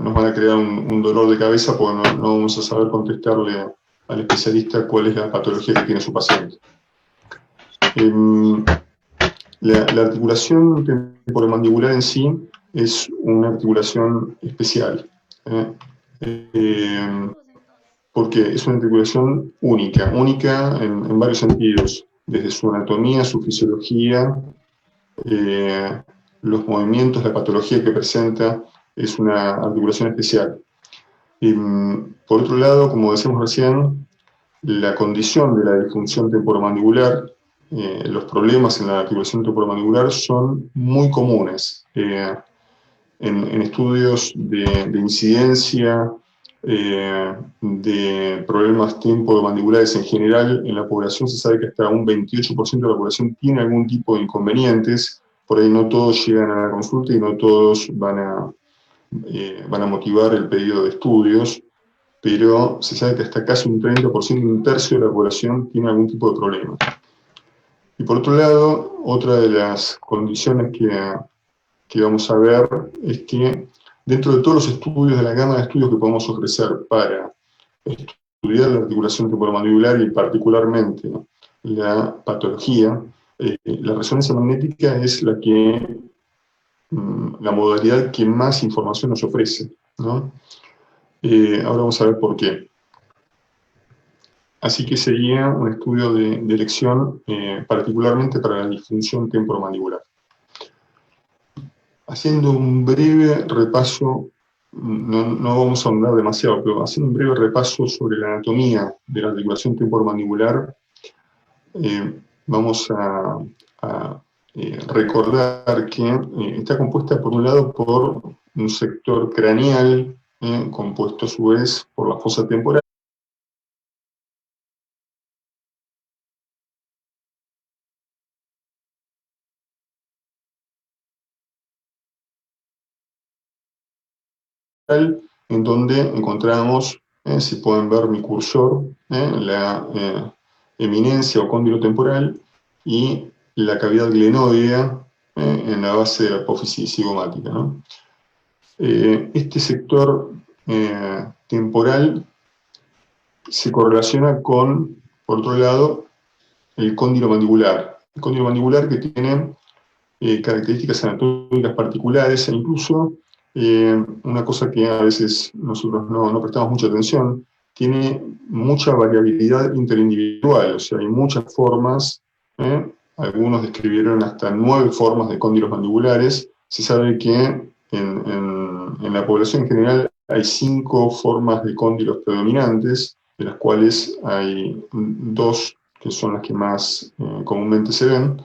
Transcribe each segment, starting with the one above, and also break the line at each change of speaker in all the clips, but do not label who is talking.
nos van a crear un dolor de cabeza porque no vamos a saber contestarle al especialista cuál es la patología que tiene su paciente. La articulación temporomandibular en sí es una articulación especial, porque es una articulación única en varios sentidos, desde su anatomía, su fisiología, los movimientos, la patología que presenta, es una articulación especial. Por otro lado, como decíamos recién, la condición de la disfunción temporomandibular, los problemas en la articulación temporomandibular son muy comunes. En estudios de incidencia, de problemas temporomandibulares en general, en la población se sabe que hasta un 28% de la población tiene algún tipo de inconvenientes. Por ahí no todos llegan a la consulta y no todos van a motivar el pedido de estudios, pero se sabe que hasta casi un 30%, un tercio de la población tiene algún tipo de problema. Y por otro lado, otra de las condiciones que vamos a ver es que dentro de todos los estudios, de la gama de estudios que podemos ofrecer para estudiar la articulación temporomandibular y particularmente la patología, la resonancia magnética es la modalidad que más información nos ofrece, ¿no? Ahora vamos a ver por qué. Así que sería un estudio de elección particularmente para la disfunción temporomandibular. Haciendo un breve repaso, no vamos a ahondar demasiado, pero haciendo un breve repaso sobre la anatomía de la articulación temporomandibular, vamos a recordar que está compuesta por un lado por un sector craneal, compuesto a su vez por la fosa temporal, en donde encontramos, si pueden ver mi cursor, la eminencia o cóndilo temporal y la cavidad glenoidea en la base de la apófisis cigomática, ¿no? Este sector temporal se correlaciona con, por otro lado, el cóndilo mandibular. El cóndilo mandibular que tiene características anatómicas particulares e incluso una cosa que a veces nosotros no prestamos mucha atención, tiene mucha variabilidad interindividual, o sea, hay muchas formas, algunos describieron hasta 9 formas de cóndilos mandibulares. Se sabe que en la población en general hay 5 formas de cóndilos predominantes, de las cuales hay 2 que son las que más comúnmente se ven,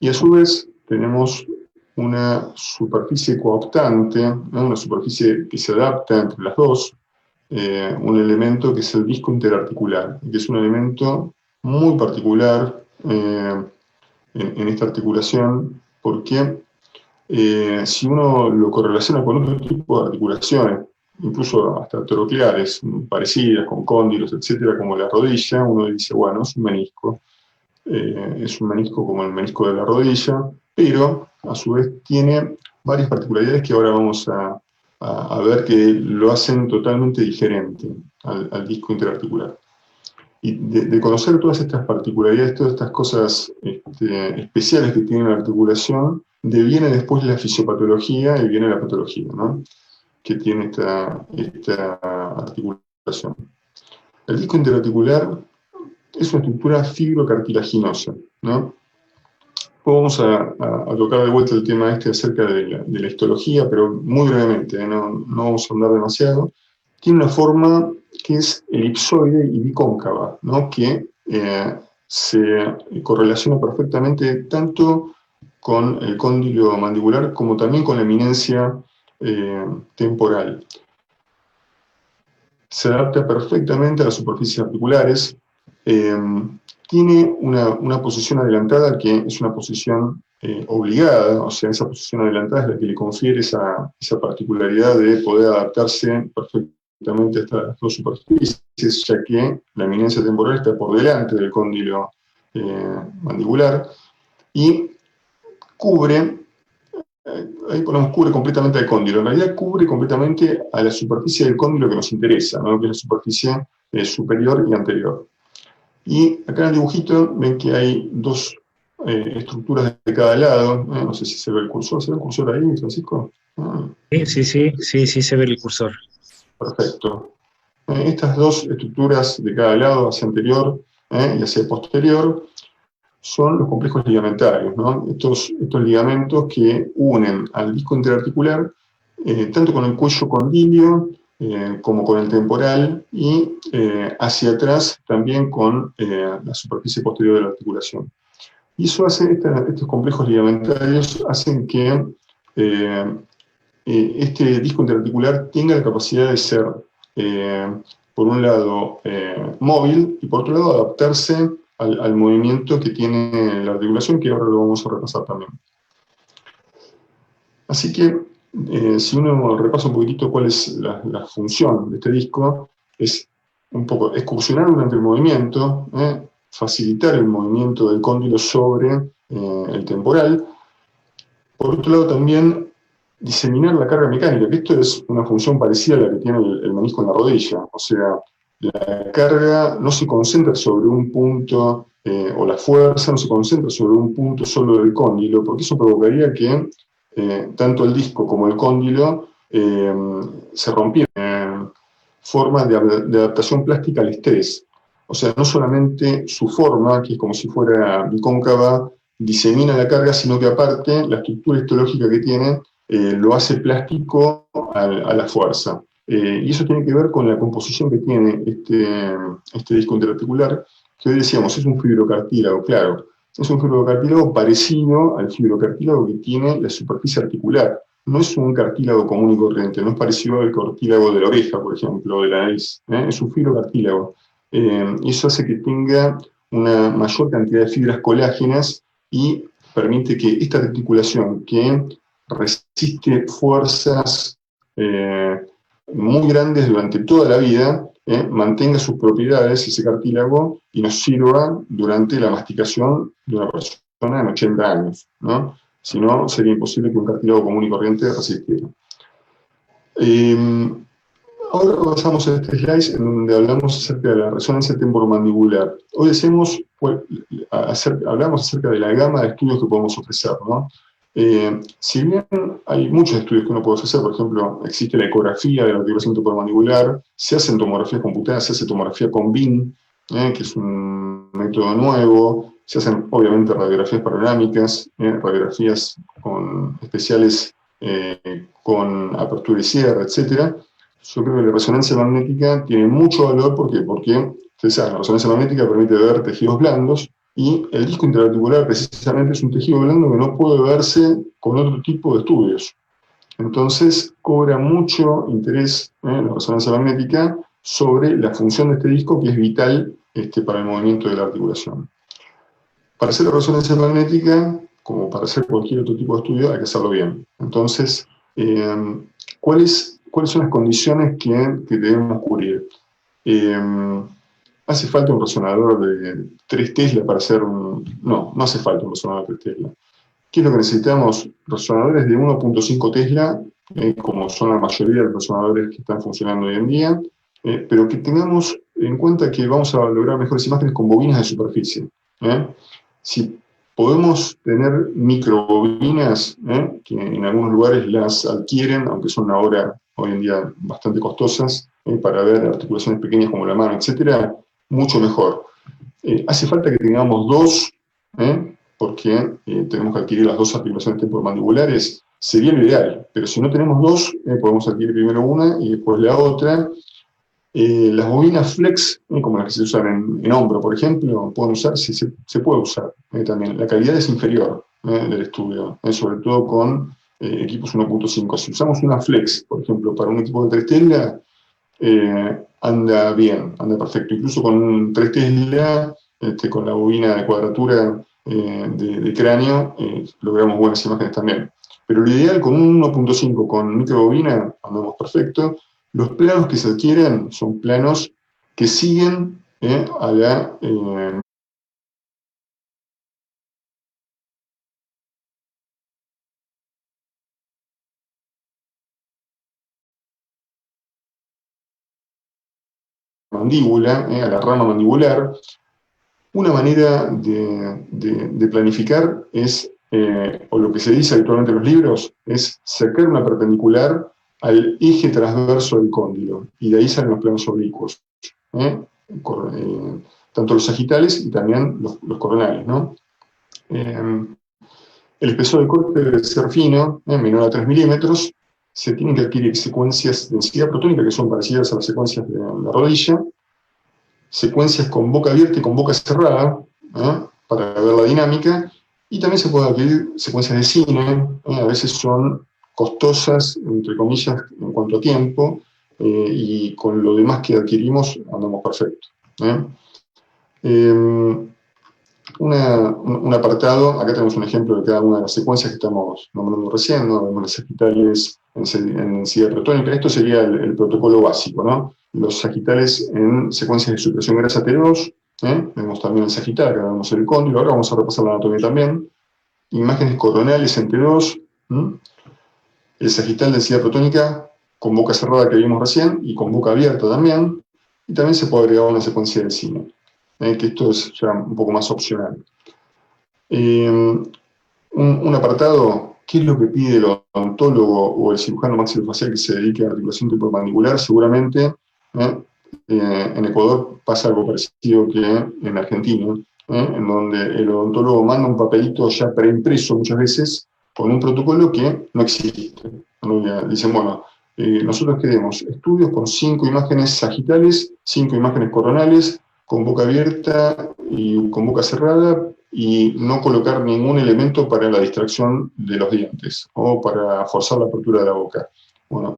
y a su vez tenemos una superficie cooptante, ¿no? Una superficie que se adapta entre las dos, un elemento que es el disco interarticular, que es un elemento muy particular en esta articulación, porque si uno lo correlaciona con otro tipo de articulaciones, incluso hasta trocleares, parecidas, con cóndilos, etcétera, como la rodilla, uno dice, bueno, es un menisco. Es un menisco como el menisco de la rodilla, pero a su vez tiene varias particularidades que ahora vamos a ver que lo hacen totalmente diferente al disco interarticular. Y de conocer todas estas particularidades, todas estas cosas especiales que tiene la articulación, deviene después la fisiopatología y viene la patología, ¿no? Que tiene esta articulación. El disco interarticular es una estructura fibrocartilaginosa, ¿no? Vamos a tocar de vuelta el tema acerca de la histología, pero muy brevemente, no vamos a hablar demasiado. Tiene una forma que es elipsoide y bicóncava, ¿no? Que se correlaciona perfectamente tanto con el cóndilo mandibular como también con la eminencia temporal. Se adapta perfectamente a las superficies articulares. Tiene una posición adelantada que es una posición obligada, o sea, esa posición adelantada es la que le confiere esa particularidad de poder adaptarse perfectamente a estas dos superficies, ya que la eminencia temporal está por delante del cóndilo mandibular y cubre ahí ponemos cubre completamente al cóndilo. En realidad cubre completamente a la superficie del cóndilo que nos interesa, ¿no? Que es la superficie superior y anterior. Y acá en el dibujito ven que hay dos estructuras de cada lado. No sé si se ve el cursor. ¿Se ve el cursor ahí, Francisco? Ah,
Sí, sí, sí, sí, sí se ve el cursor.
perfecto. Estas dos estructuras de cada lado, hacia anterior y hacia posterior, son los complejos ligamentarios, ¿no? Estos ligamentos que unen al disco interarticular tanto con el cuello condilio como con el temporal y hacia atrás también con la superficie posterior de la articulación. Y eso hace, estos complejos ligamentarios hacen que este disco interarticular tenga la capacidad de ser, por un lado, móvil y por otro lado, adaptarse al movimiento que tiene la articulación, que ahora lo vamos a repasar también. Así que, si uno repasa un poquitito cuál es la función de este disco, es un poco excursionar durante el movimiento, facilitar el movimiento del cóndilo sobre el temporal. Por otro lado, también diseminar la carga mecánica, que esto es una función parecida a la que tiene el menisco en la rodilla. O sea, la carga no se concentra sobre un punto, o la fuerza no se concentra sobre un punto solo del cóndilo, porque eso provocaría que tanto el disco como el cóndilo se rompieran. Forma de adaptación plástica al estrés. O sea, no solamente su forma, que es como si fuera bicóncava, disemina la carga, sino que aparte la estructura histológica que tiene lo hace plástico a la fuerza. Y eso tiene que ver con la composición que tiene este disco interarticular, que hoy decíamos es un fibrocartílago, claro. Es un fibrocartílago parecido al fibrocartílago que tiene la superficie articular. No es un cartílago común y corriente, no es parecido al cartílago de la oreja, por ejemplo, o de la nariz. Es un fibrocartílago. Y eso hace que tenga una mayor cantidad de fibras colágenas y permite que esta articulación, que resiste fuerzas muy grandes durante toda la vida, mantenga sus propiedades, ese cartílago, y nos sirva durante la masticación de una persona en 80 años, ¿no? Si no, sería imposible que un cartílago común y corriente resistiera. Ahora pasamos a este slide en donde hablamos acerca de la resonancia temporomandibular. Hoy hablamos acerca de la gama de estudios que podemos ofrecer, ¿no? Si bien hay muchos estudios que uno puede ofrecer, por ejemplo, existe la ecografía de la articulación temporomandibular, se hacen tomografías computadas, se hace tomografía con BIM, que es un método nuevo, se hacen obviamente radiografías panorámicas, radiografías especiales con apertura y cierre, etc. Yo creo que la resonancia magnética tiene mucho valor porque ustedes saben, la resonancia magnética permite ver tejidos blandos y el disco interarticular precisamente es un tejido blando que no puede verse con otro tipo de estudios. Entonces cobra mucho interés la resonancia magnética sobre la función de este disco que es vital para el movimiento de la articulación. Para hacer la resonancia magnética, como para hacer cualquier otro tipo de estudio, hay que hacerlo bien. Entonces, ¿cuáles son las condiciones que debemos cubrir? ¿Hace falta un resonador de 3 Tesla para hacer un...? No, no hace falta un resonador de 3 Tesla. ¿Qué es lo que necesitamos? Resonadores de 1.5 Tesla, como son la mayoría de los resonadores que están funcionando hoy en día, pero que tengamos en cuenta que vamos a lograr mejores imágenes con bobinas de superficie. Si podemos tener microbobinas, que en algunos lugares las adquieren, aunque son ahora, hoy en día, bastante costosas, para ver articulaciones pequeñas como la mano, etcétera, mucho mejor. Hace falta que tengamos dos, porque tenemos que adquirir las dos articulaciones temporomandibulares. Sería lo ideal, pero si no tenemos dos, podemos adquirir primero una y después la otra. Las bobinas flex, como las que se usan en hombro, por ejemplo, pueden usarse, se puede usar también. La calidad es inferior del estudio, sobre todo con equipos 1.5. Si usamos una flex, por ejemplo, para un equipo de 3 Tesla, anda bien, anda perfecto. Incluso con un 3 Tesla, con la bobina de cuadratura de cráneo, logramos buenas imágenes también. Pero lo ideal con un 1.5 con microbobina, andamos perfecto. Los planos que se adquieren son planos que siguen a la mandíbula, a la rama mandibular. Una manera de planificar es, o lo que se dice habitualmente en los libros, es sacar una perpendicular al eje transverso del cóndilo, y de ahí salen los planos oblicuos, ¿eh? Tanto los sagitales y también los coronales, ¿no? El espesor del corte debe ser fino, menor a 3 milímetros. Se tienen que adquirir secuencias de densidad protónica que son parecidas a las secuencias de la rodilla, secuencias con boca abierta y con boca cerrada, para ver la dinámica, y también se pueden adquirir secuencias de cine, a veces son costosas, entre comillas, en cuanto a tiempo, y con lo demás que adquirimos andamos perfecto. Un apartado, acá tenemos un ejemplo de cada una de las secuencias que estamos nombrando recién, ¿no? Vemos las sagitales en densidad protónica. Esto sería el protocolo básico, ¿no? Los sagitales en secuencias de supresión grasa T2, vemos también el sagital, acá vemos el cóndilo. Ahora vamos a repasar la anatomía también. Imágenes coronales en T2, el sagital de densidad protónica con boca cerrada que vimos recién y con boca abierta también, y también se puede agregar una secuencia de cine, que esto es ya un poco más opcional. Un apartado, ¿qué es lo que pide el odontólogo o el cirujano maxilofacial que se dedique a la articulación temporomandibular? Seguramente en Ecuador pasa algo parecido que en Argentina, en donde el odontólogo manda un papelito ya preimpreso muchas veces con un protocolo que no existe. Dicen, bueno, nosotros queremos estudios con 5 imágenes sagitales, 5 imágenes coronales, con boca abierta y con boca cerrada, y no colocar ningún elemento para la distracción de los dientes o para forzar la apertura de la boca. Bueno,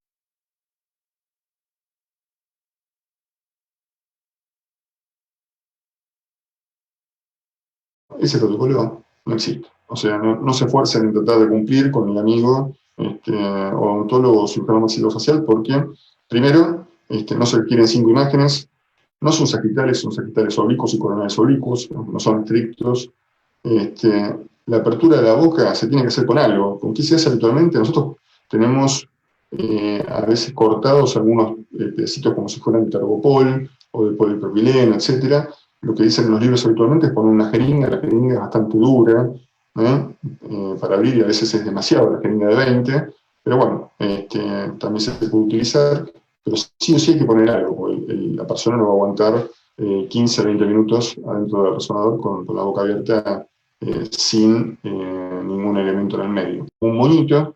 ese protocolo no existe. O sea, no se esfuercen en tratar de cumplir con el amigo odontólogo o cirujano maxilofacial, porque, primero, no se requieren 5 imágenes, no son sagitales oblicuos y coronales oblicuos, no son estrictos. La apertura de la boca se tiene que hacer con algo. ¿Con qué se hace habitualmente? Nosotros tenemos a veces cortados algunos pedacitos como si fueran de targopol o de polipropileno, etc. Lo que dicen los libros habitualmente es poner una jeringa. La jeringa es bastante dura para abrir, y a veces es demasiado, la jeringa de 20, pero bueno, también se puede utilizar, pero sí o sí hay que poner algo, porque la persona no va a aguantar 15 a 20 minutos adentro del resonador con la boca abierta, sin ningún elemento en el medio. Un monito,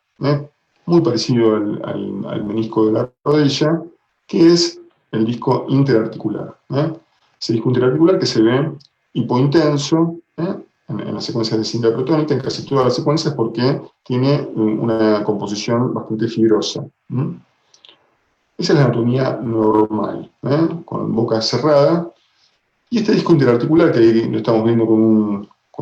muy parecido al menisco de la rodilla, que es el disco interarticular. Ese disco interarticular que se ve hipointenso en las secuencias de cinta protónica, en casi todas las secuencias, porque tiene una composición bastante fibrosa. Esa es la anatomía normal, con boca cerrada. Y este disco interarticular, que ahí lo estamos viendo con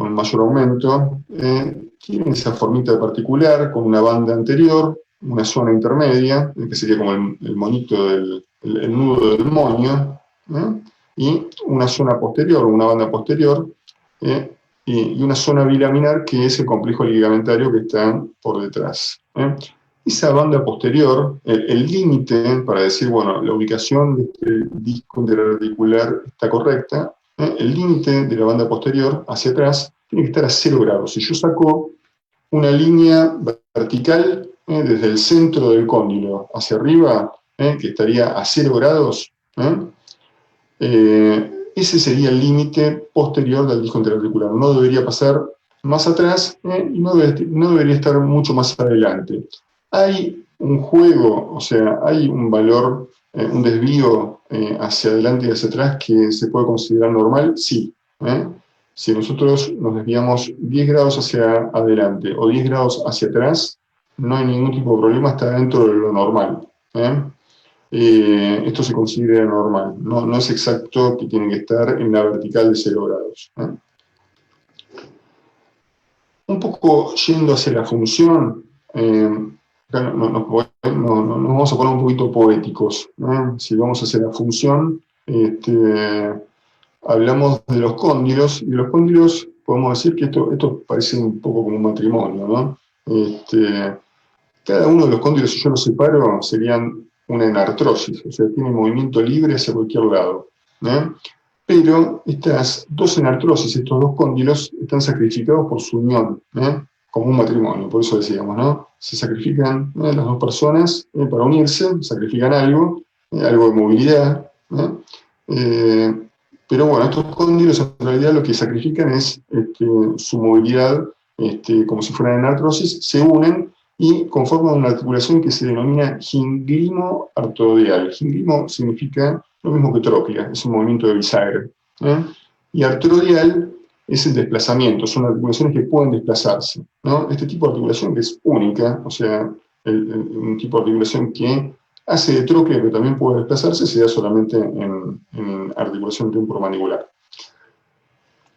un mayor aumento, tiene esa formita particular, con una banda anterior, una zona intermedia, que sería como el monito el nudo del moño, y una zona posterior, una banda posterior, y una zona bilaminar, que es el complejo ligamentario que está por detrás. Esa banda posterior, el límite para decir, bueno, la ubicación de este disco interarticular está correcta, el límite de la banda posterior hacia atrás tiene que estar a 0 grados. Si yo saco una línea vertical desde el centro del cóndilo hacia arriba, que estaría a 0 grados, ese sería el límite posterior del disco interarticular. No debería pasar más atrás, y no debería estar mucho más adelante. Hay un juego, o sea, hay un valor, un desvío hacia adelante y hacia atrás que se puede considerar normal, sí. Si nosotros nos desviamos 10 grados hacia adelante o 10 grados hacia atrás, no hay ningún tipo de problema, está dentro de lo normal. Esto se considera normal. No es exacto que tiene que estar en la vertical de 0 grados. Un poco yendo hacia la función, nos vamos a poner un poquito poéticos. Si vamos hacia la función, hablamos de los cóndilos, y de los cóndilos podemos decir que esto parece un poco como un matrimonio, ¿no? Cada uno de los cóndilos, si yo los separo, serían una enartrosis, o sea, tiene movimiento libre hacia cualquier lado. ¿eh? Pero estas dos enartrosis, estos dos cóndilos, están sacrificados por su unión, como un matrimonio, por eso decíamos, ¿no? Se sacrifican las dos personas para unirse, sacrifican algo, algo de movilidad, pero bueno, estos cóndilos en realidad lo que sacrifican es su movilidad, como si fueran enartrosis, se unen y conforman una articulación que se denomina ginglimo-artrodial. Ginglimo significa lo mismo que tróclea, es un movimiento de bisagra. Y artrodial es el desplazamiento, son articulaciones que pueden desplazarse, ¿no? Este tipo de articulación que es única, o sea, un tipo de articulación que hace de tróclea, pero también puede desplazarse, se da solamente en articulación temporomandibular.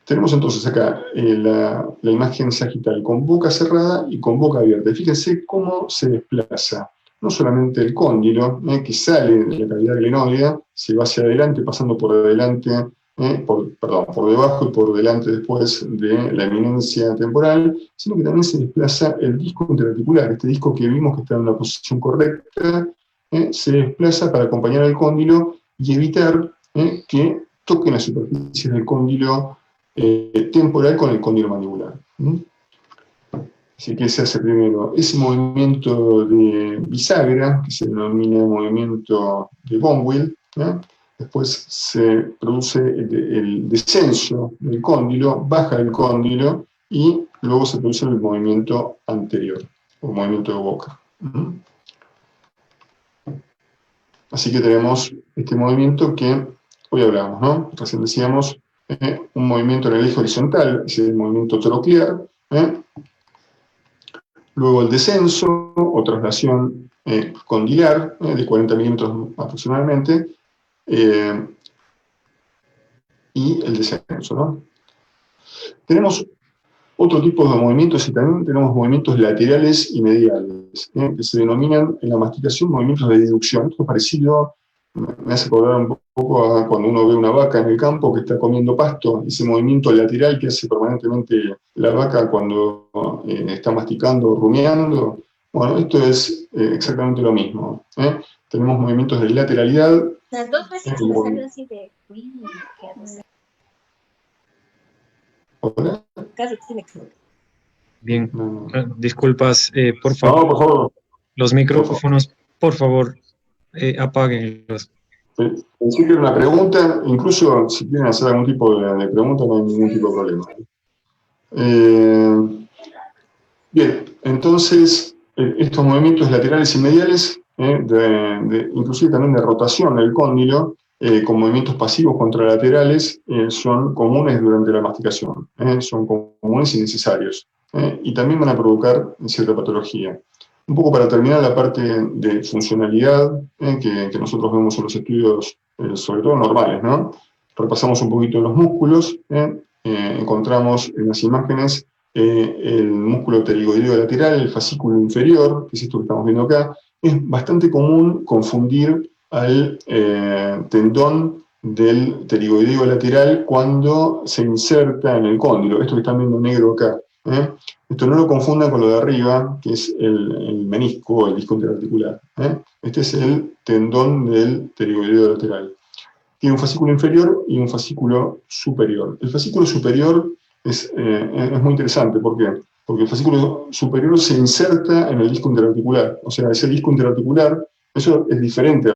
Tenemos entonces acá la imagen sagital con boca cerrada y con boca abierta. Fíjense cómo se desplaza. No solamente el cóndilo, que sale de la cavidad glenoidea, se va hacia adelante, pasando por adelante, por debajo y por delante después de la eminencia temporal, sino que también se desplaza el disco interarticular, este disco que vimos que está en una posición correcta, se desplaza para acompañar al cóndilo y evitar que toquen las superficies del cóndilo temporal con el cóndilo mandibular. Así que se hace primero ese movimiento de bisagra, que se denomina movimiento de Bonwell, después se produce el descenso del cóndilo, baja el cóndilo y luego se produce el movimiento anterior, o movimiento de boca. Así que tenemos este movimiento que hoy hablamos, ¿no? Recién decíamos un movimiento en el eje horizontal, es el movimiento troclear, luego el descenso o traslación condilar, de 40 milímetros aproximadamente, y el descenso, ¿no? Tenemos otro tipo de movimientos y también tenemos movimientos laterales y mediales, que se denominan en la masticación movimientos de deducción. Esto es parecido, me hace acordar un poco a cuando uno ve una vaca en el campo que está comiendo pasto, ese movimiento lateral que hace permanentemente la vaca cuando está masticando o rumiando. Bueno, esto es exactamente lo mismo. Tenemos movimientos de lateralidad.
Las dos veces me salió así de...
¿Hola?
Bien, disculpas, por
No,
favor,
por favor.
los micrófonos, por favor, apáguenlos.
Pensé que era una pregunta, incluso si quieren hacer algún tipo de pregunta, no hay ningún tipo de problema. Bien, entonces, estos movimientos laterales y mediales, inclusive también de rotación del cóndilo, con movimientos pasivos contralaterales, son comunes durante la masticación, son comunes y necesarios, y también van a provocar cierta patología. Un poco para terminar la parte de funcionalidad que nosotros vemos en los estudios, sobre todo normales, ¿no? Repasamos un poquito los músculos, encontramos en las imágenes el músculo pterigoideo lateral, el fascículo inferior, que es esto que estamos viendo acá. Es bastante común confundir al tendón del pterigoideo lateral cuando se inserta en el cóndilo. Esto que están viendo negro acá. Esto no lo confundan con lo de arriba, que es el menisco, el disco interarticular. Este es el tendón del pterigoideo lateral. Tiene un fascículo inferior y un fascículo superior. El fascículo superior es muy interesante. ¿Por qué? Porque el fascículo superior se inserta en el disco interarticular. O sea, ese disco interarticular, eso es diferente a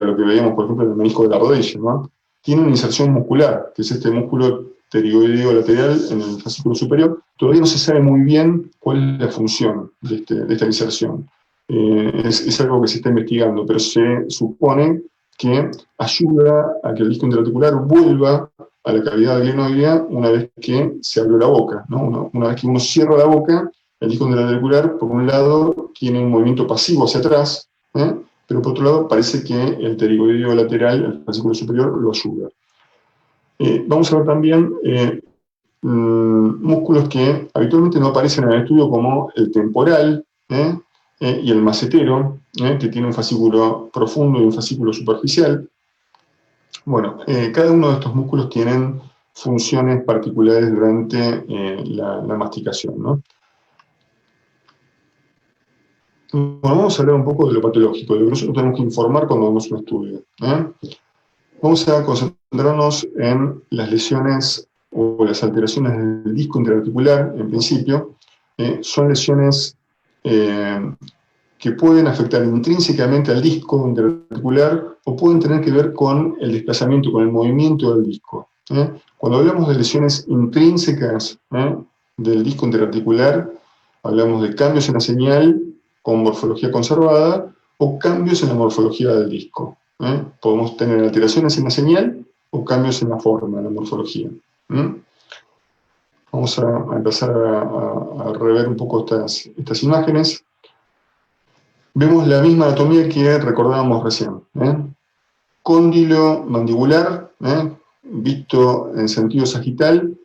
lo que veíamos, por ejemplo, en el menisco de la rodilla, ¿no? Tiene una inserción muscular, que es este músculo pterigoideo lateral en el fascículo superior. Todavía no se sabe muy bien cuál es la función de esta inserción. Es algo que se está investigando, pero se supone que ayuda a que el disco interarticular vuelva a la cavidad glenoidea una vez que se abrió la boca, ¿no? Una vez que uno cierra la boca, el disco interarticular, por un lado, tiene un movimiento pasivo hacia atrás, pero por otro lado parece que el pterigoideo lateral, el fascículo superior, lo ayuda. Vamos a ver también músculos que habitualmente no aparecen en el estudio, como el temporal y el macetero, que tiene un fascículo profundo y un fascículo superficial. Bueno, cada uno de estos músculos tienen funciones particulares durante la masticación, ¿no? Bueno, vamos a hablar un poco de lo patológico, de lo que nosotros tenemos que informar cuando vemos un estudio. Vamos a concentrarnos en las lesiones o las alteraciones del disco interarticular, en principio. Son lesiones que pueden afectar intrínsecamente al disco interarticular o pueden tener que ver con el desplazamiento, con el movimiento del disco. Cuando hablamos de lesiones intrínsecas del disco interarticular, hablamos de cambios en la señal con morfología conservada o cambios en la morfología del disco. Podemos tener alteraciones en la señal o cambios en la forma, en la morfología. Vamos a empezar a rever un poco estas imágenes. Vemos la misma anatomía que recordábamos recién. Cóndilo mandibular, visto en sentido sagital,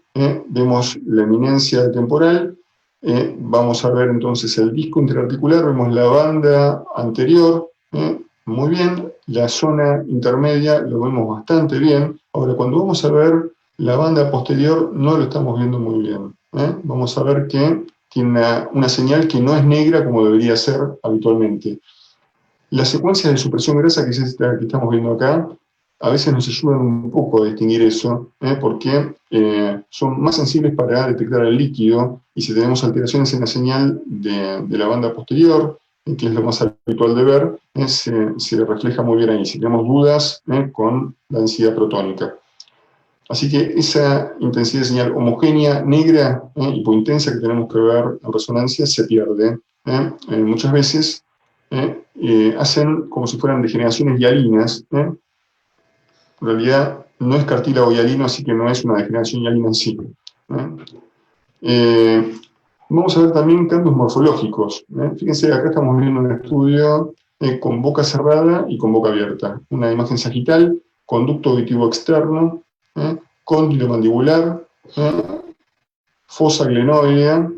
vemos la eminencia temporal. Vamos a ver entonces el disco interarticular, vemos la banda anterior, muy bien, la zona intermedia lo vemos bastante bien. Ahora, cuando vamos a ver la banda posterior, no lo estamos viendo muy bien. Vamos a ver que tiene una señal que no es negra como debería ser habitualmente. Las secuencias de supresión grasa, que es esta que estamos viendo acá, a veces nos ayudan un poco a distinguir eso, porque son más sensibles para detectar el líquido, y si tenemos alteraciones en la señal de la banda posterior, que es lo más habitual de ver, se refleja muy bien ahí. Si tenemos dudas con la densidad protónica. Así que esa intensidad de señal homogénea, negra, hipointensa que tenemos que ver en resonancia, se pierde. Muchas veces hacen como si fueran degeneraciones hialinas. En realidad no es cartílago hialino, así que no es una degeneración hialina en sí. Vamos a ver también cambios morfológicos. Fíjense, acá estamos viendo un estudio con boca cerrada y con boca abierta. Una imagen sagital, conducto auditivo externo, cóndilo mandibular, fosa glenoidea,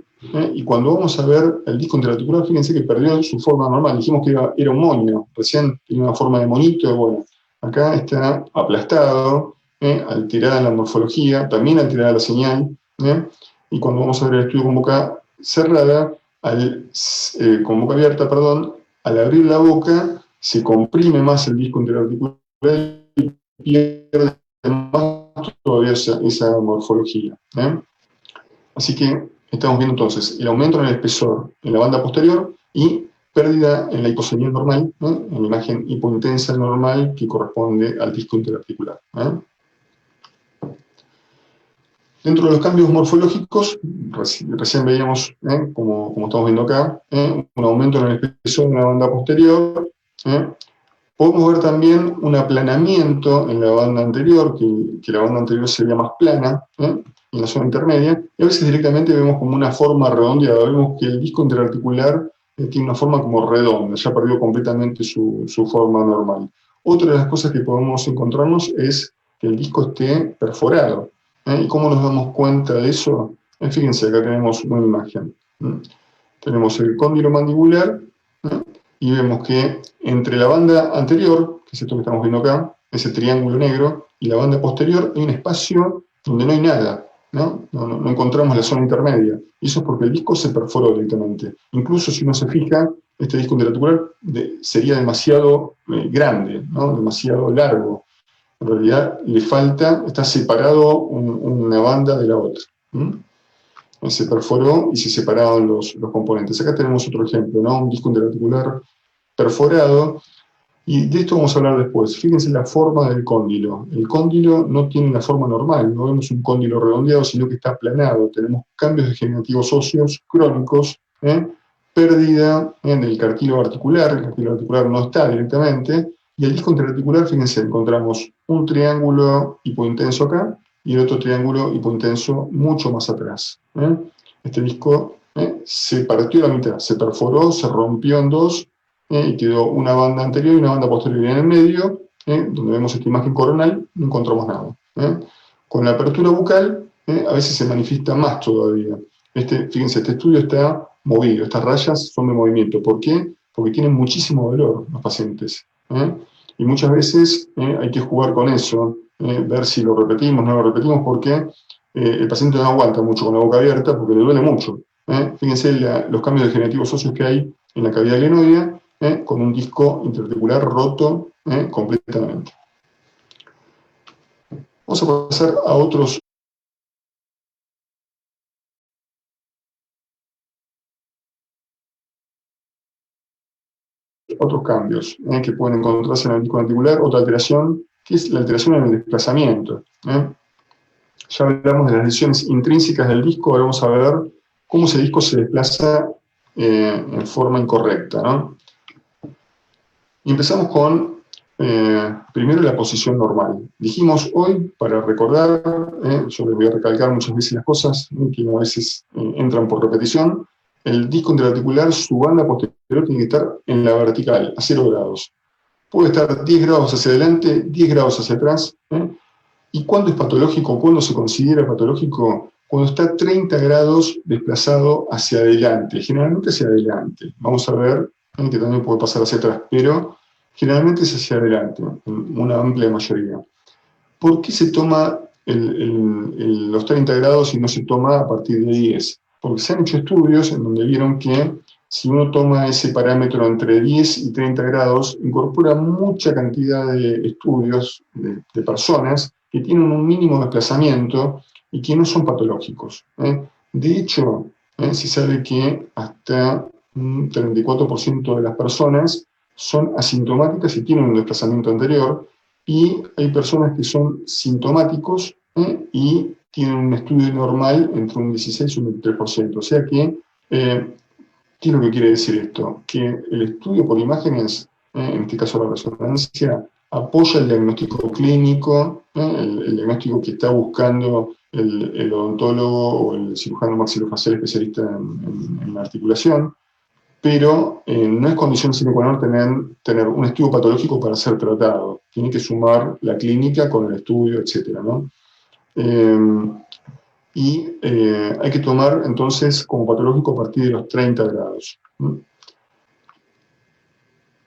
y cuando vamos a ver el disco interarticular, fíjense que perdió su forma normal. Dijimos que era un monio, recién tenía una forma de monito. Bueno, acá está aplastado, alterada la morfología, también alterada la señal, y cuando vamos a ver el estudio con boca cerrada, con boca abierta, perdón, al abrir la boca se comprime más el disco interarticular y pierde más todavía esa morfología. Así que estamos viendo entonces el aumento en el espesor en la banda posterior y pérdida en la hiposeñal normal, en la imagen hipointensa normal que corresponde al disco interarticular. Dentro de los cambios morfológicos, recién veíamos, como estamos viendo acá, un aumento en el espesor en la banda posterior. Podemos ver también un aplanamiento en la banda anterior, que la banda anterior sería más plana, en la zona intermedia, y a veces directamente vemos como una forma redondeada. Vemos que el disco interarticular tiene una forma como redonda, ya perdió completamente su forma normal. Otra de las cosas que podemos encontrarnos es que el disco esté perforado. ¿Y cómo nos damos cuenta de eso? Fíjense, acá tenemos una imagen. Tenemos el cóndilo mandibular, y vemos que entre la banda anterior, que es esto que estamos viendo acá, ese triángulo negro, y la banda posterior hay un espacio donde no hay nada, no encontramos la zona intermedia. Y eso es porque el disco se perforó directamente. Incluso si uno se fija, este disco interarticular sería demasiado grande, demasiado largo. En realidad le falta, está separado una banda de la otra. Se perforó y se separaron los componentes. Acá tenemos otro ejemplo, un disco interarticular perforado, y de esto vamos a hablar después. Fíjense la forma del cóndilo. El cóndilo no tiene una forma normal, no vemos un cóndilo redondeado, sino que está aplanado. Tenemos cambios degenerativos óseos crónicos, pérdida del cartílago articular. El cartílago articular no está directamente, y el disco interarticular, fíjense, encontramos un triángulo hipointenso acá y el otro triángulo hipointenso mucho más atrás. Este disco se partió a la mitad, se perforó, se rompió en dos, y quedó una banda anterior y una banda posterior. Y en el medio, donde vemos esta imagen coronal, no encontramos nada. Con la apertura bucal, a veces se manifiesta más todavía. Fíjense, este estudio está movido, estas rayas son de movimiento. ¿Por qué? Porque tienen muchísimo dolor los pacientes. Y muchas veces hay que jugar con eso, ver si lo repetimos, no lo repetimos, porque el paciente no aguanta mucho con la boca abierta porque le duele mucho. Fíjense los cambios degenerativos óseos que hay en la cavidad glenoidea, con un disco interarticular roto completamente. Vamos a pasar a otros cambios que pueden encontrarse en el disco articular. Otra alteración, que es la alteración en el desplazamiento. Ya hablamos de las lesiones intrínsecas del disco, ahora vamos a ver cómo ese disco se desplaza en forma incorrecta, ¿no? Y empezamos con, primero, la posición normal. Dijimos hoy, para recordar, yo les voy a recalcar muchas veces las cosas, que a veces entran por repetición, el disco interarticular, su banda posterior tiene que estar en la vertical, a 0 grados. Puede estar 10 grados hacia adelante, 10 grados hacia atrás. ¿Y cuándo es patológico? ¿Cuándo se considera patológico? Cuando está 30 grados desplazado hacia adelante, generalmente hacia adelante. Vamos a ver que también puede pasar hacia atrás, pero generalmente es hacia adelante, en una amplia mayoría. ¿Por qué se toma los 30 grados y no se toma a partir de 10? Porque se han hecho estudios en donde vieron que si uno toma ese parámetro entre 10 y 30 grados, incorpora mucha cantidad de estudios de personas que tienen un mínimo desplazamiento y que no son patológicos. De hecho, se sabe que hasta un 34% de las personas son asintomáticas y tienen un desplazamiento anterior, y hay personas que son sintomáticos y tienen un estudio normal entre un 16 y un 23%. O sea que, ¿qué es lo que quiere decir esto? Que el estudio por imágenes, en este caso la resonancia, apoya el diagnóstico clínico, el diagnóstico que está buscando el odontólogo o el cirujano maxilofacial especialista en la articulación, pero no es condición sine qua non tener un estudio patológico para ser tratado. Tiene que sumar la clínica con el estudio, etc., ¿no? Hay que tomar entonces como patológico a partir de los 30 grados.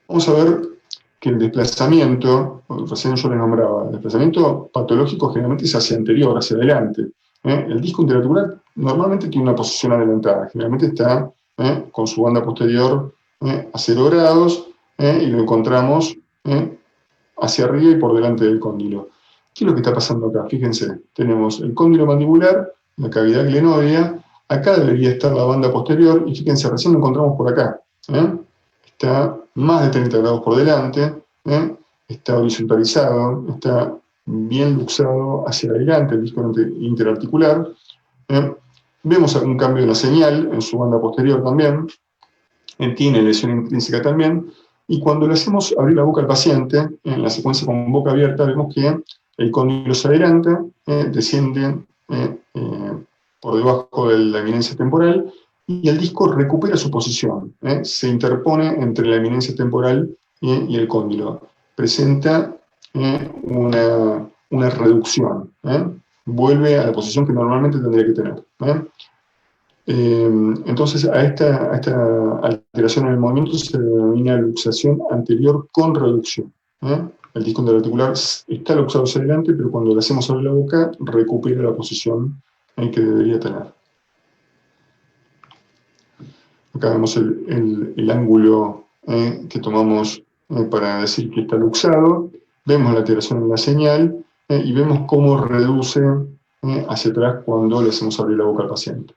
Vamos a ver que el desplazamiento, recién yo les nombraba, el desplazamiento patológico generalmente es hacia anterior, hacia adelante. El disco interarticular normalmente tiene una posición adelantada, generalmente está con su banda posterior a 0 grados, y lo encontramos hacia arriba y por delante del cóndilo. ¿Qué es lo que está pasando acá? Fíjense, tenemos el cóndilo mandibular, la cavidad glenoidea, acá debería estar la banda posterior, y fíjense, recién lo encontramos por acá. Está más de 30 grados por delante, está horizontalizado, está bien luxado hacia adelante el disco interarticular. Vemos algún cambio en la señal en su banda posterior también, tiene lesión intrínseca también, y cuando le hacemos abrir la boca al paciente, en la secuencia con boca abierta, vemos que el cóndilo se adelanta, desciende por debajo de la eminencia temporal, y el disco recupera su posición, se interpone entre la eminencia temporal y el cóndilo. Presenta una reducción, vuelve a la posición que normalmente tendría que tener. Entonces, a esta alteración en el movimiento se denomina luxación anterior con reducción. El disco interarticular está luxado hacia adelante, pero cuando le hacemos abrir la boca, recupera la posición que debería tener. Acá vemos el ángulo que tomamos para decir que está luxado. Vemos la alteración en la señal y vemos cómo reduce hacia atrás cuando le hacemos abrir la boca al paciente.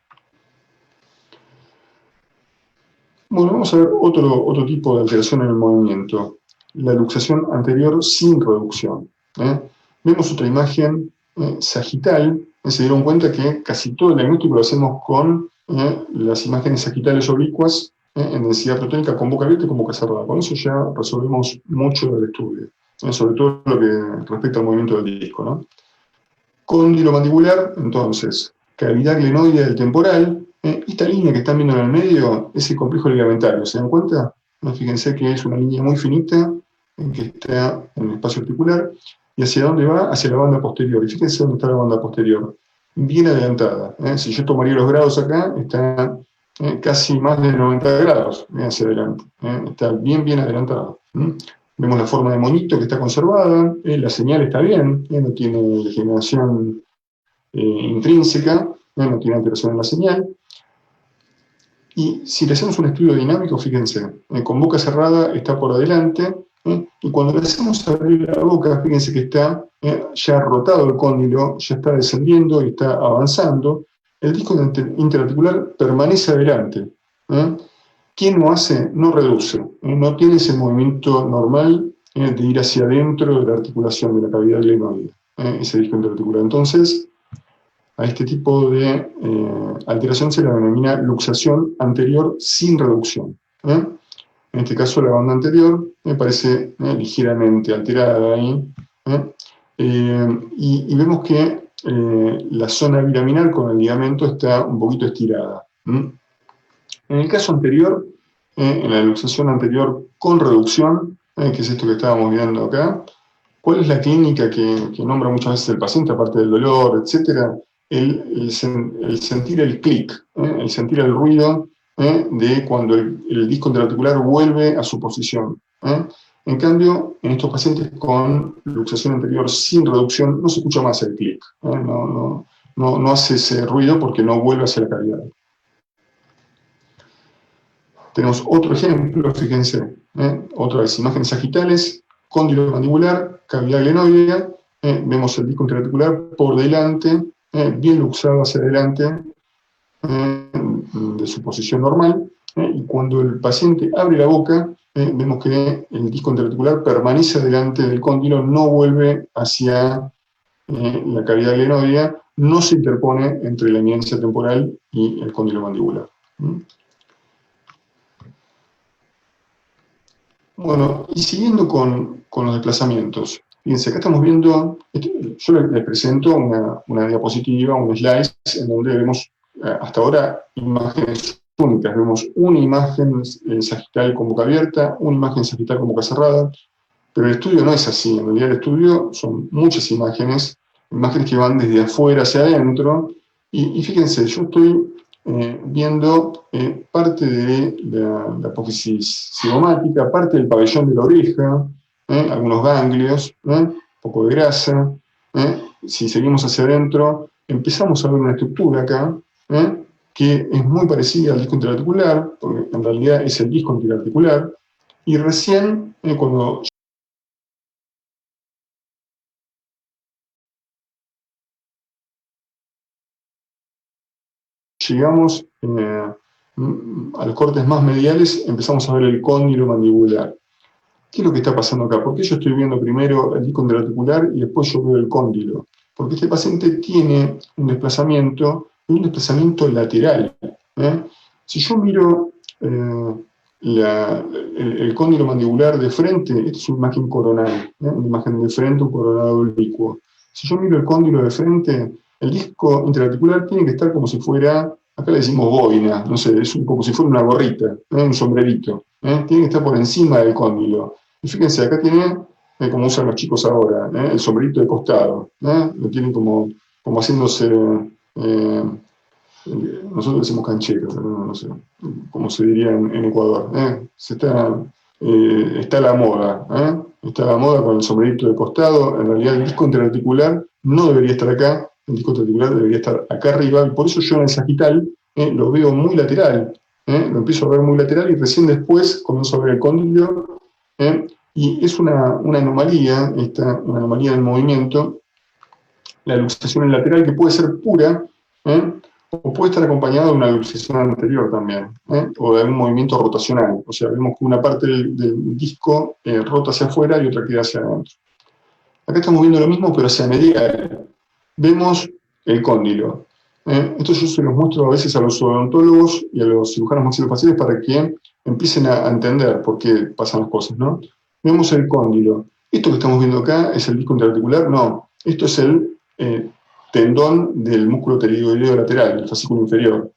Bueno, vamos a ver otro tipo de alteración en el movimiento, la luxación anterior sin reducción. Vemos otra imagen sagital. Se dieron cuenta que casi todo el diagnóstico lo hacemos con las imágenes sagitales oblicuas en densidad protónica con boca abierta y con boca cerrada. Con eso ya resolvemos mucho del estudio, sobre todo lo que respecta al movimiento del disco, ¿no? Cóndilo mandibular, entonces, cavidad glenoidea del temporal. Esta línea que están viendo en el medio es el complejo ligamentario, ¿se dan cuenta? Fíjense que es una línea muy finita que está en el espacio articular. ¿Y hacia dónde va? Hacia la banda posterior. Y fíjense dónde está la banda posterior. Bien adelantada. Si yo tomaría los grados acá, está casi más de 90 grados hacia adelante. Está bien adelantado. Vemos la forma de monito que está conservada. La señal está bien. No tiene degeneración intrínseca. No tiene alteración en la señal. Y si le hacemos un estudio dinámico, fíjense, con boca cerrada está por adelante, y cuando le hacemos abrir la boca, fíjense que está ya rotado el cóndilo, ya está descendiendo y está avanzando. El disco interarticular permanece adelante. ¿Qué no hace? No reduce. No tiene ese movimiento normal de ir hacia adentro de la articulación de la cavidad glenoidea, ese disco interarticular. Entonces, a este tipo de alteración se la denomina luxación anterior sin reducción. En este caso, la banda anterior me parece ligeramente alterada ahí. Y vemos que la zona biraminal con el ligamento está un poquito estirada. En el caso anterior, en la luxación anterior con reducción, que es esto que estábamos viendo acá, ¿cuál es la clínica que nombra muchas veces el paciente, aparte del dolor, etcétera? El sentir el clic, el sentir el ruido de cuando el disco interarticular vuelve a su posición. En cambio, en estos pacientes con luxación anterior sin reducción, no se escucha más el clic. No hace ese ruido porque no vuelve hacia la cavidad. Tenemos otro ejemplo, fíjense, otra vez, imágenes sagitales, cóndilo mandibular, cavidad glenoidea, vemos el disco interarticular por delante, bien luxado hacia adelante, de su posición normal, y cuando el paciente abre la boca, vemos que el disco interarticular permanece adelante del cóndilo, no vuelve hacia la cavidad glenoidea, no se interpone entre la eminencia temporal y el cóndilo mandibular. Bueno, y siguiendo con los desplazamientos, fíjense, acá estamos viendo, yo les presento una diapositiva, un slide, en donde vemos hasta ahora imágenes únicas. Vemos una imagen sagital con boca abierta, una imagen sagital con boca cerrada, pero el estudio no es así. En realidad el estudio son muchas imágenes que van desde afuera hacia adentro, y fíjense, yo estoy viendo parte de la apófisis cigomática, parte del pabellón de la oreja, algunos ganglios, un poco de grasa. Si seguimos hacia adentro, empezamos a ver una estructura acá, que es muy parecida al disco interarticular, porque en realidad es el disco interarticular, y recién cuando llegamos a los cortes más mediales, empezamos a ver el cóndilo mandibular. ¿Qué es lo que está pasando acá? ¿Por qué yo estoy viendo primero el disco interarticular y después yo veo el cóndilo? Porque este paciente tiene un desplazamiento lateral. Si yo miro el cóndilo mandibular de frente, esta es una imagen coronal, una imagen de frente, un coronado oblicuo. Si yo miro el cóndilo de frente, el disco interarticular tiene que estar como si fuera, acá le decimos boina, no sé, es como si fuera una gorrita, un sombrerito. Tiene que estar por encima del cóndilo. Y fíjense, acá tiene, como usan los chicos ahora, el sombrerito de costado. Lo tienen como haciéndose, nosotros decimos canchero, pero no sé cómo se diría en Ecuador. Está a la moda, está a la moda con el sombrerito de costado. En realidad el disco interarticular no debería estar acá, el disco interarticular debería estar acá arriba, y por eso yo en el sagital lo veo muy lateral. Lo empiezo a ver muy lateral y recién después comienzo a ver el cóndilo, y es una anomalía, una anomalía del movimiento, la luxación en lateral, que puede ser pura, o puede estar acompañada de una luxación anterior también, o de algún movimiento rotacional. O sea, vemos que una parte del disco rota hacia afuera y otra queda hacia adentro. Acá estamos viendo lo mismo, pero hacia medial. Vemos el cóndilo. Esto yo se los muestro a veces a los odontólogos y a los cirujanos maxilofaciales para que empiecen a entender por qué pasan las cosas, ¿no? Vemos el cóndilo. Esto que estamos viendo acá es el disco interarticular. No, esto es el tendón del músculo pterigoideo lateral, el fascículo inferior.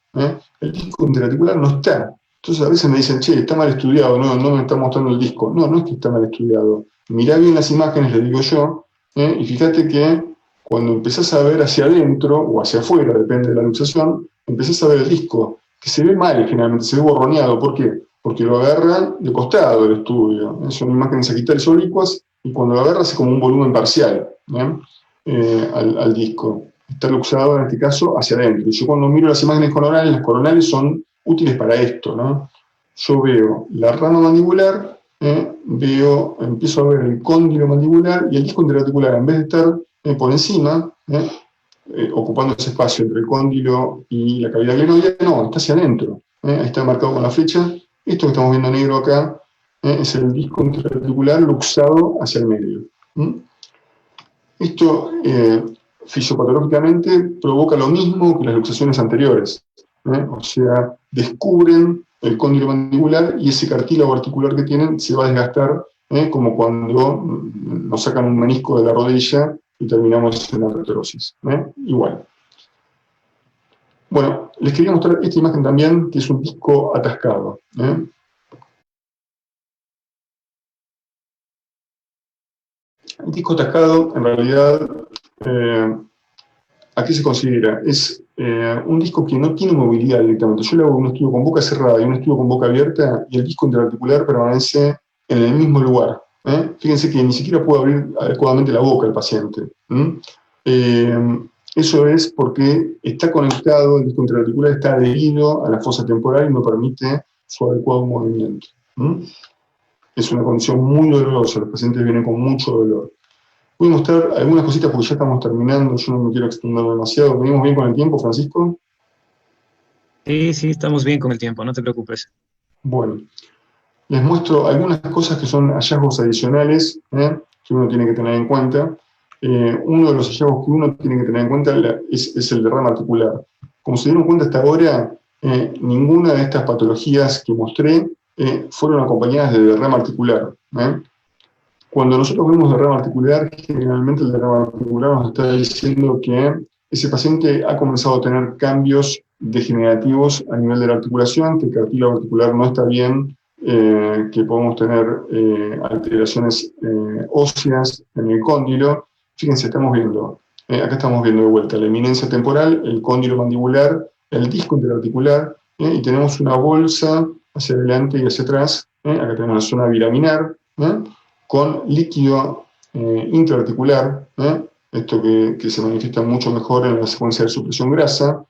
El disco interarticular no está. Entonces a veces me dicen, che, está mal estudiado, no me está mostrando el disco. No es que está mal estudiado. Mirá bien las imágenes, les digo yo, y fíjate que cuando empezás a ver hacia adentro o hacia afuera, depende de la luxación, empezás a ver el disco, que se ve mal generalmente, se ve borroneado. ¿Por qué? Porque lo agarran de costado del estudio. Son imágenes sagitales oblicuas, y cuando lo agarras es como un volumen parcial al disco. Está luxado en este caso hacia adentro. Y yo cuando miro las imágenes coronales, son útiles para esto, ¿no? Yo veo la rama mandibular, empiezo a ver el cóndilo mandibular y el disco interarticular, en vez de estar por encima, ocupando ese espacio entre el cóndilo y la cavidad glenoidea, no, está hacia adentro. Ahí está marcado con la flecha. Esto que estamos viendo negro acá es el disco interarticular luxado hacia el medio. Esto fisiopatológicamente provoca lo mismo que las luxaciones anteriores. O sea, descubren el cóndilo mandibular y ese cartílago articular que tienen se va a desgastar, como cuando nos sacan un menisco de la rodilla y terminamos en la artrosis. Igual. Bueno, les quería mostrar esta imagen también, que es un disco atascado. El disco atascado, en realidad, ¿a qué se considera? Es un disco que no tiene movilidad directamente. Yo le hago un estudio con boca cerrada y un estudio con boca abierta y el disco interarticular permanece en el mismo lugar. Fíjense que ni siquiera puede abrir adecuadamente la boca el paciente. Eso es porque está conectado, el disco interarticular está adherido a la fosa temporal y no permite su adecuado movimiento. Es una condición muy dolorosa, los pacientes vienen con mucho dolor. Voy a mostrar algunas cositas porque ya estamos terminando, yo no me quiero extender demasiado. ¿Venimos bien con el tiempo, Francisco?
Sí, estamos bien con el tiempo, no te preocupes.
Bueno, les muestro algunas cosas que son hallazgos adicionales que uno tiene que tener en cuenta. Uno de los hallazgos que uno tiene que tener en cuenta es el derrame articular. Como se dieron cuenta hasta ahora, ninguna de estas patologías que mostré fueron acompañadas de derrame articular. Cuando nosotros vemos derrame articular, generalmente el derrame articular nos está diciendo que ese paciente ha comenzado a tener cambios degenerativos a nivel de la articulación, que el cartílago articular no está bien, que podemos tener alteraciones óseas en el cóndilo. Fíjense, estamos viendo, acá estamos viendo de vuelta la eminencia temporal, el cóndilo mandibular, el disco interarticular, y tenemos una bolsa hacia adelante y hacia atrás. Acá tenemos la zona bilaminar, con líquido intraarticular, esto que se manifiesta mucho mejor en la secuencia de supresión grasa,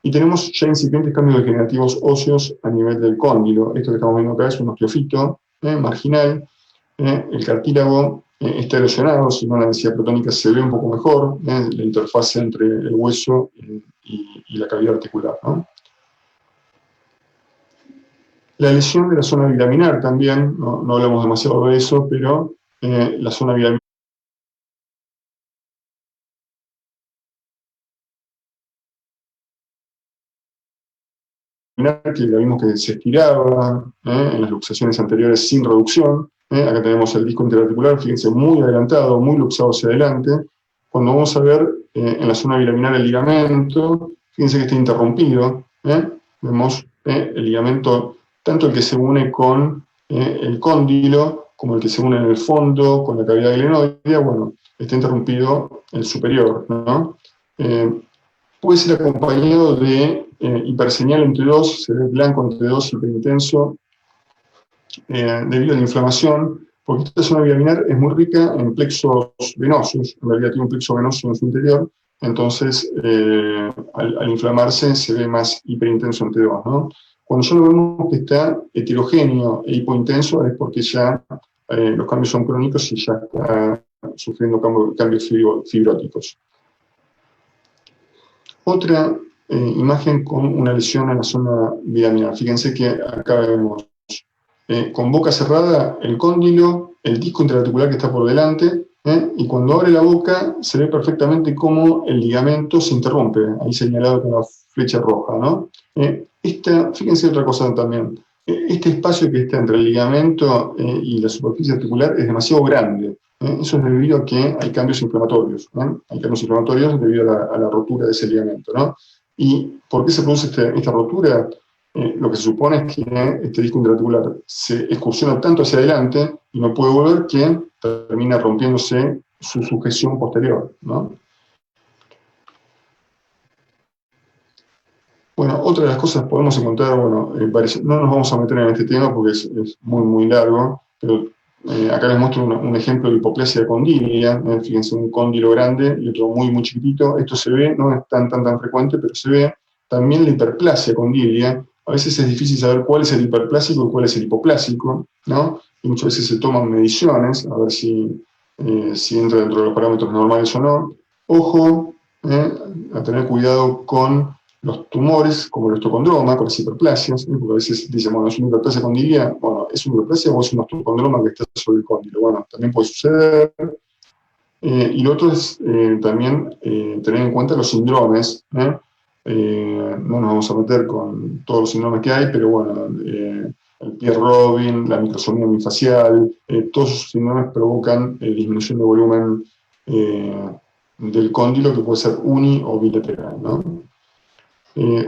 y tenemos ya incipientes cambios degenerativos óseos a nivel del cóndilo. Esto que estamos viendo acá es un osteofito marginal, el cartílago está erosionado, si no la densidad protónica se ve un poco mejor, la interfase entre el hueso y la cavidad articular, ¿no? La lesión de la zona bilaminar también, no hablamos demasiado de eso, pero la zona bilaminar que la vimos que se estiraba en las luxaciones anteriores sin reducción. Acá tenemos el disco interarticular, fíjense, muy adelantado, muy luxado hacia adelante. Cuando vamos a ver en la zona bilaminar el ligamento, fíjense que está interrumpido. Vemos el ligamento, tanto el que se une con el cóndilo, como el que se une en el fondo con la cavidad glenoidea, bueno, está interrumpido el superior, ¿no? Puede ser acompañado de hiperseñal entre dos, se ve blanco entre dos, hiperintenso, debido a la inflamación, porque esta zona bilaminar es muy rica en plexos venosos, en realidad tiene un plexo venoso en su interior, entonces al inflamarse se ve más hiperintenso entre dos, ¿no? Cuando solo vemos que está heterogéneo e hipointenso es porque ya los cambios son crónicos y ya está sufriendo cambios fibróticos. Otra imagen con una lesión en la zona bilaminar. Fíjense que acá vemos con boca cerrada el cóndilo, el disco interarticular que está por delante, y cuando abre la boca se ve perfectamente cómo el ligamento se interrumpe, ahí señalado con la flecha roja, ¿no? Fíjense otra cosa también, este espacio que está entre el ligamento y la superficie articular es demasiado grande. Eso es debido a que hay cambios inflamatorios. Hay cambios inflamatorios debido a la rotura de ese ligamento, ¿no? ¿Y por qué se produce esta rotura? Lo que se supone es que este disco interarticular se excursiona tanto hacia adelante y no puede volver que termina rompiéndose su sujeción posterior, ¿no? Bueno, otra de las cosas que podemos encontrar, bueno, no nos vamos a meter en este tema porque es muy, muy largo, pero acá les muestro un ejemplo de hipoplasia condília. Fíjense, un cóndilo grande y otro muy, muy chiquitito. Esto se ve, no es tan frecuente, pero se ve. También la hiperplasia condília, a veces es difícil saber cuál es el hiperplásico y cuál es el hipoplásico, ¿no? Y muchas veces se toman mediciones, a ver si entra dentro de los parámetros normales o no. Ojo, a tener cuidado con los tumores, como el osteocondroma, con las hiperplasias, porque a veces dicen, bueno, es una hiperplasia condilia, bueno, ¿es una hiperplasia o es un osteocondroma que está sobre el cóndilo? Bueno, también puede suceder. Y lo otro es también tener en cuenta los síndromes, ¿eh? No nos vamos a meter con todos los síndromes que hay, pero bueno, el Pierre-Robin, la microsomía mifacial, todos esos síndromes provocan disminución de volumen del cóndilo, que puede ser uni o bilateral, ¿no?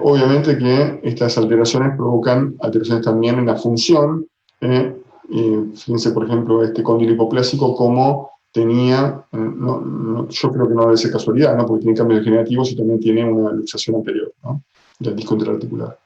Obviamente que estas alteraciones provocan alteraciones también en la función. Fíjense, por ejemplo, este cóndilo hipoplásico como tenía, yo creo que no debe ser casualidad, ¿no? Porque tiene cambios degenerativos y también tiene una luxación anterior, ¿no? Del disco interarticular.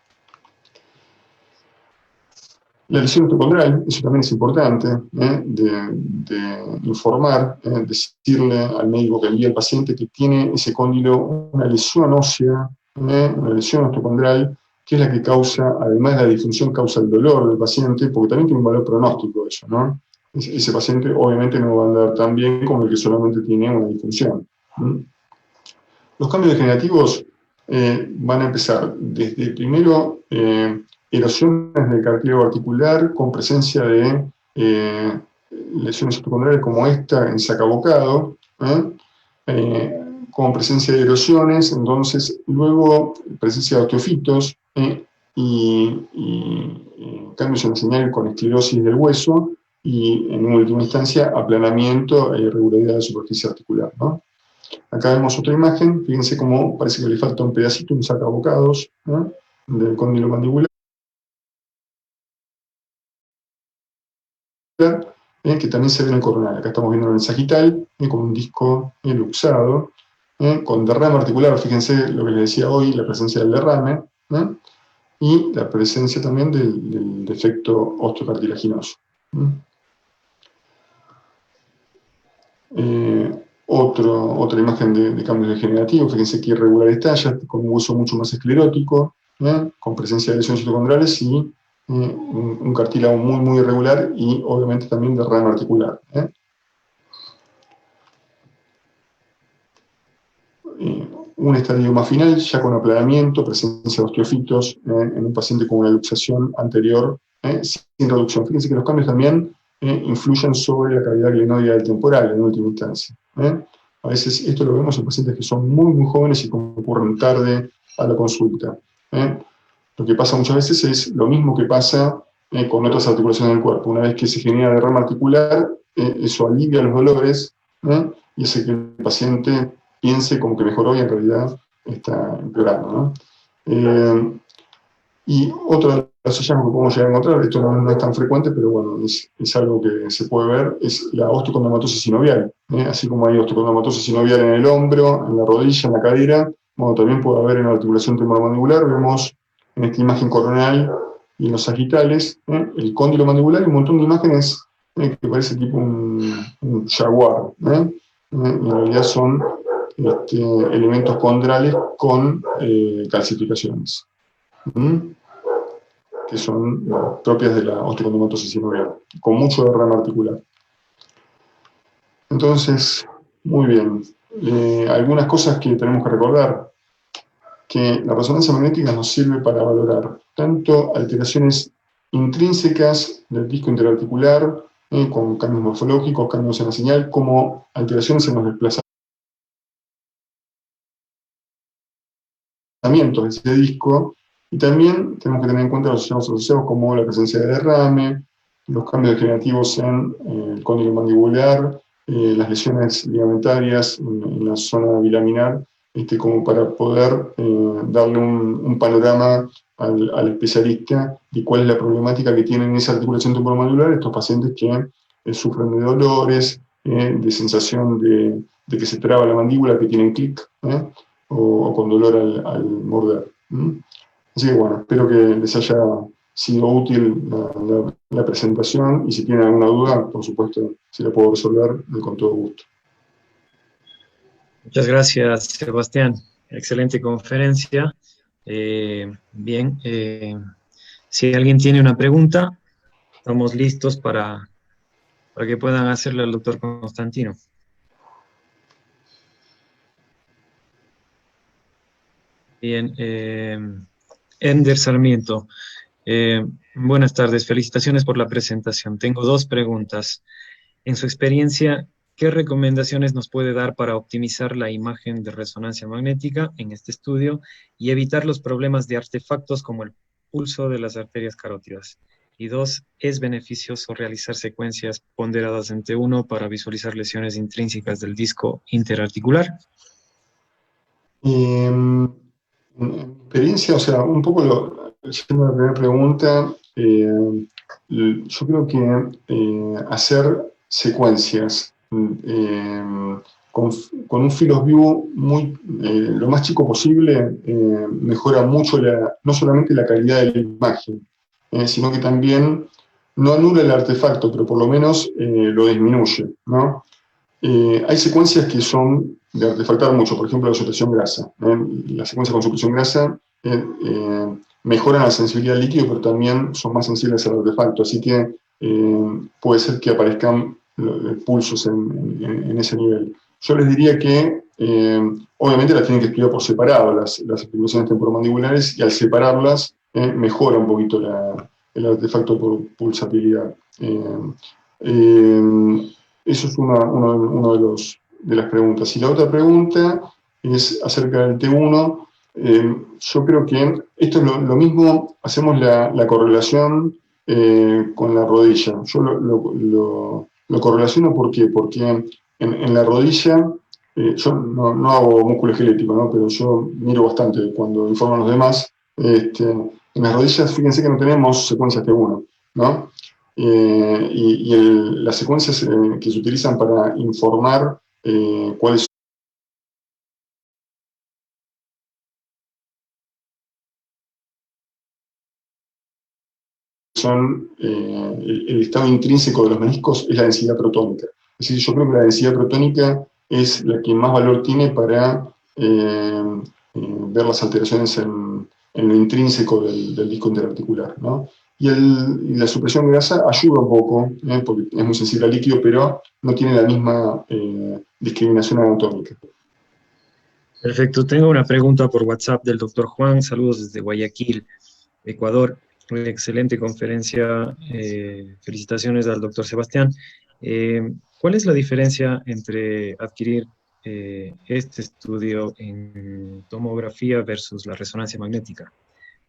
La lesión mitocondrial, eso también es importante, de informar, decirle al médico que envía al paciente que tiene ese cóndilo una lesión ósea, una lesión osteocondrial, que es la que causa, además de la disfunción, causa el dolor del paciente, porque también tiene un valor pronóstico eso, ¿no? Ese paciente obviamente no va a andar tan bien como el que solamente tiene una disfunción. Los cambios degenerativos van a empezar desde primero erosiones del cartílago articular con presencia de lesiones osteocondrales como esta en sacabocado, con presencia de erosiones, entonces luego presencia de osteofitos y cambios en la señal con esclerosis del hueso y en última instancia aplanamiento e irregularidad de la superficie articular, ¿no? Acá vemos otra imagen, fíjense cómo parece que le falta un pedacito, un sacabocados, ¿no? Del cóndilo mandibular, que también se ve en el coronal. Acá estamos viendo en el sagital, con un disco luxado, con derrame articular, fíjense lo que les decía hoy, la presencia del derrame, y la presencia también del defecto osteocartilaginoso. Otra imagen de cambios degenerativos, fíjense que irregulares tallas, con un hueso mucho más esclerótico, con presencia de lesiones citocondrales y un cartílago muy, muy irregular y obviamente también derrame articular. Un estadio más final, ya con aplanamiento, presencia de osteofitos en un paciente con una luxación anterior sin reducción. Fíjense que los cambios también influyen sobre la cavidad glenoidea del temporal en última instancia. A veces esto lo vemos en pacientes que son muy, muy jóvenes y concurren tarde a la consulta. Lo que pasa muchas veces es lo mismo que pasa con otras articulaciones del cuerpo. Una vez que se genera derrame articular, eso alivia los dolores y hace que el paciente piense como que mejoró y en realidad está empeorando, ¿no? Y otro de los hallazgos que podemos llegar a encontrar, esto no es tan frecuente, pero bueno, es algo que se puede ver, es la osteocondromatosis sinovial. Así como hay osteocondromatosis sinovial en el hombro, en la rodilla, en la cadera, bueno, también puede haber en la articulación temporomandibular. Vemos en esta imagen coronal y en los sagitales el cóndilo mandibular y un montón de imágenes que parece tipo un jaguar. Y en realidad son elementos condrales con calcificaciones, que son propias de la osteocondromatosis sinovial, con mucho derrame articular. Entonces, muy bien. Algunas cosas que tenemos que recordar, que la resonancia magnética nos sirve para valorar tanto alteraciones intrínsecas del disco interarticular, con cambios morfológicos, cambios en la señal, como alteraciones en los desplazamientos de ese disco, y también tenemos que tener en cuenta los hallazgos asociados como la presencia de derrame, los cambios degenerativos en el cóndilo mandibular, las lesiones ligamentarias en la zona bilaminar, como para poder darle un panorama al especialista de cuál es la problemática que tienen en esa articulación temporomandibular estos pacientes que sufren de dolores, de sensación de que se traba la mandíbula, que tienen clic, o con dolor al morder. Así que bueno, espero que les haya sido útil la presentación y si tienen alguna duda, por supuesto, si la puedo resolver, con todo gusto.
Muchas gracias, Sebastián. Excelente conferencia. Bien, Si alguien tiene una pregunta, estamos listos para que puedan hacerle al doctor Constantino. Bien, Ender Sarmiento. Buenas tardes, felicitaciones por la presentación. Tengo dos preguntas. En su experiencia, ¿qué recomendaciones nos puede dar para optimizar la imagen de resonancia magnética en este estudio y evitar los problemas de artefactos como el pulso de las arterias carótidas? Y dos, ¿es beneficioso realizar secuencias ponderadas en T1 para visualizar lesiones intrínsecas del disco interarticular?
En mi experiencia, o sea, un poco siendo la primera pregunta, yo creo que hacer secuencias con un field of view lo más chico posible mejora mucho no solamente la calidad de la imagen, sino que también no anula el artefacto, pero por lo menos lo disminuye, ¿no? Hay secuencias que son de artefactar mucho, por ejemplo la supresión grasa. Las secuencias con supresión grasa mejoran la sensibilidad al líquido, pero también son más sensibles al artefacto, así que puede ser que aparezcan pulsos en ese nivel. Yo les diría que obviamente las tienen que estudiar por separado, las articulaciones temporomandibulares, y al separarlas mejora un poquito el artefacto por pulsabilidad. Eso es uno de las preguntas. Y la otra pregunta es acerca del T1. Yo creo que esto es lo mismo, hacemos la correlación con la rodilla. Yo lo correlaciono ¿por qué? Porque en la rodilla, yo no hago músculo esquelético, ¿no? Pero yo miro bastante cuando informo a los demás. En las rodillas, fíjense que no tenemos secuencias T1, ¿no? Las secuencias que se utilizan para informar cuáles son el estado intrínseco de los meniscos es la densidad protónica. Es decir, yo creo que la densidad protónica es la que más valor tiene para ver las alteraciones en lo intrínseco del disco interarticular, ¿no? Y la supresión grasa ayuda un poco, porque es muy sensible al líquido, pero no tiene la misma discriminación anatómica.
Perfecto. Tengo una pregunta por WhatsApp del doctor Juan. Saludos desde Guayaquil, Ecuador. Una excelente conferencia. Felicitaciones al doctor Sebastián. ¿Cuál es la diferencia entre adquirir este estudio en tomografía versus la resonancia magnética?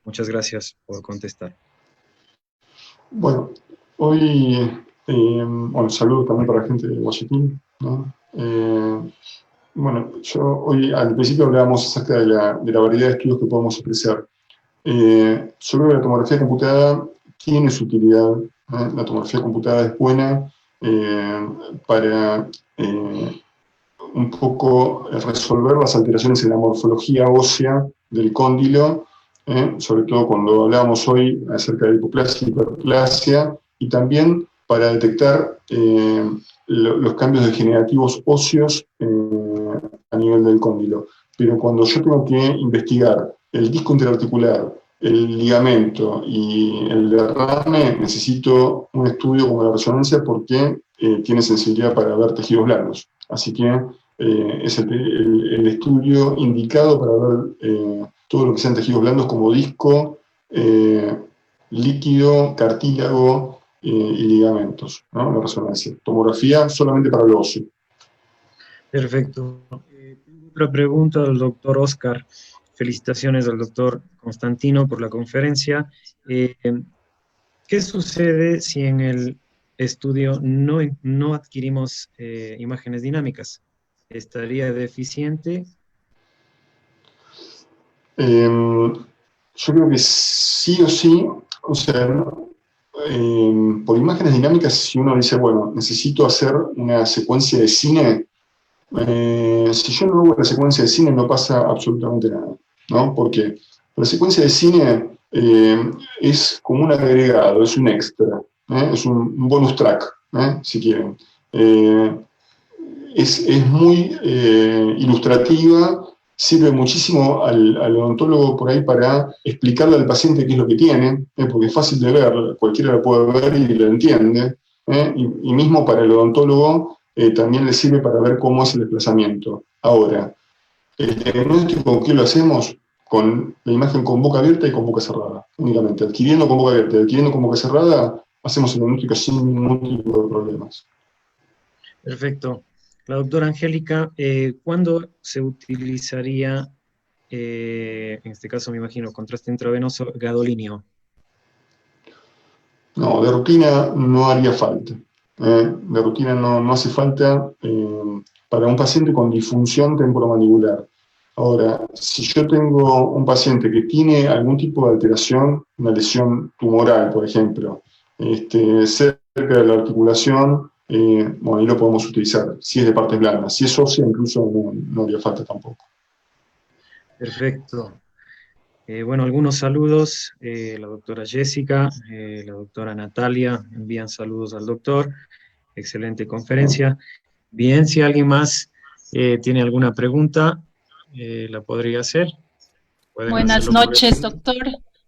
Muchas gracias por contestar.
Bueno, hoy, bueno, saludos también para la gente de Guayaquil, ¿no? Bueno, hoy al principio hablábamos acerca de la variedad de estudios que podemos ofrecer. Yo creo que la tomografía computada tiene su utilidad. La tomografía computada es buena para un poco resolver las alteraciones en la morfología ósea del cóndilo, sobre todo cuando hablábamos hoy acerca de hipoplasia y hiperplasia, y también para detectar los cambios degenerativos óseos a nivel del cóndilo. Pero cuando yo tengo que investigar el disco interarticular, el ligamento y el derrame, necesito un estudio como la resonancia porque tiene sensibilidad para ver tejidos blandos. Así que es el estudio indicado para ver todo lo que sean tejidos blandos como disco, líquido, cartílago y ligamentos, ¿no? La resonancia. Tomografía solamente para el óseo.
Perfecto. Otra pregunta al doctor Oscar. Felicitaciones al doctor Constantino por la conferencia. ¿Qué sucede si en el estudio no adquirimos imágenes dinámicas? ¿Estaría deficiente?
Yo creo que sí o sí, o sea, por imágenes dinámicas, si uno dice, bueno, necesito hacer una secuencia de cine, si yo no hago la secuencia de cine no pasa absolutamente nada, ¿no? Porque la secuencia de cine es como un agregado, es un extra, es un bonus track, si quieren. Es muy ilustrativa sirve muchísimo al odontólogo por ahí para explicarle al paciente qué es lo que tiene, porque es fácil de ver, cualquiera lo puede ver y lo entiende, y mismo para el odontólogo también le sirve para ver cómo es el desplazamiento. Ahora, el diagnóstico, ¿con qué lo hacemos? Con la imagen con boca abierta y con boca cerrada, únicamente. Adquiriendo con boca abierta y adquiriendo con boca cerrada, hacemos el diagnóstico sin ningún tipo de problemas.
Perfecto. La doctora Angélica, ¿cuándo se utilizaría, en este caso me imagino, contraste intravenoso gadolinio?
No, de rutina no haría falta. De rutina no hace falta para un paciente con disfunción temporomandibular. Ahora, si yo tengo un paciente que tiene algún tipo de alteración, una lesión tumoral, por ejemplo, cerca de la articulación, bueno, ahí lo podemos utilizar, si es de partes blandas. Si es ósea, incluso no haría falta tampoco.
Perfecto. Bueno, algunos saludos. La doctora Jessica, la doctora Natalia envían saludos al doctor. Excelente conferencia. Bien, si alguien más tiene alguna pregunta, la podría hacer. Pueden
Buenas
hacerlo por el
noches,
chat.
doctor.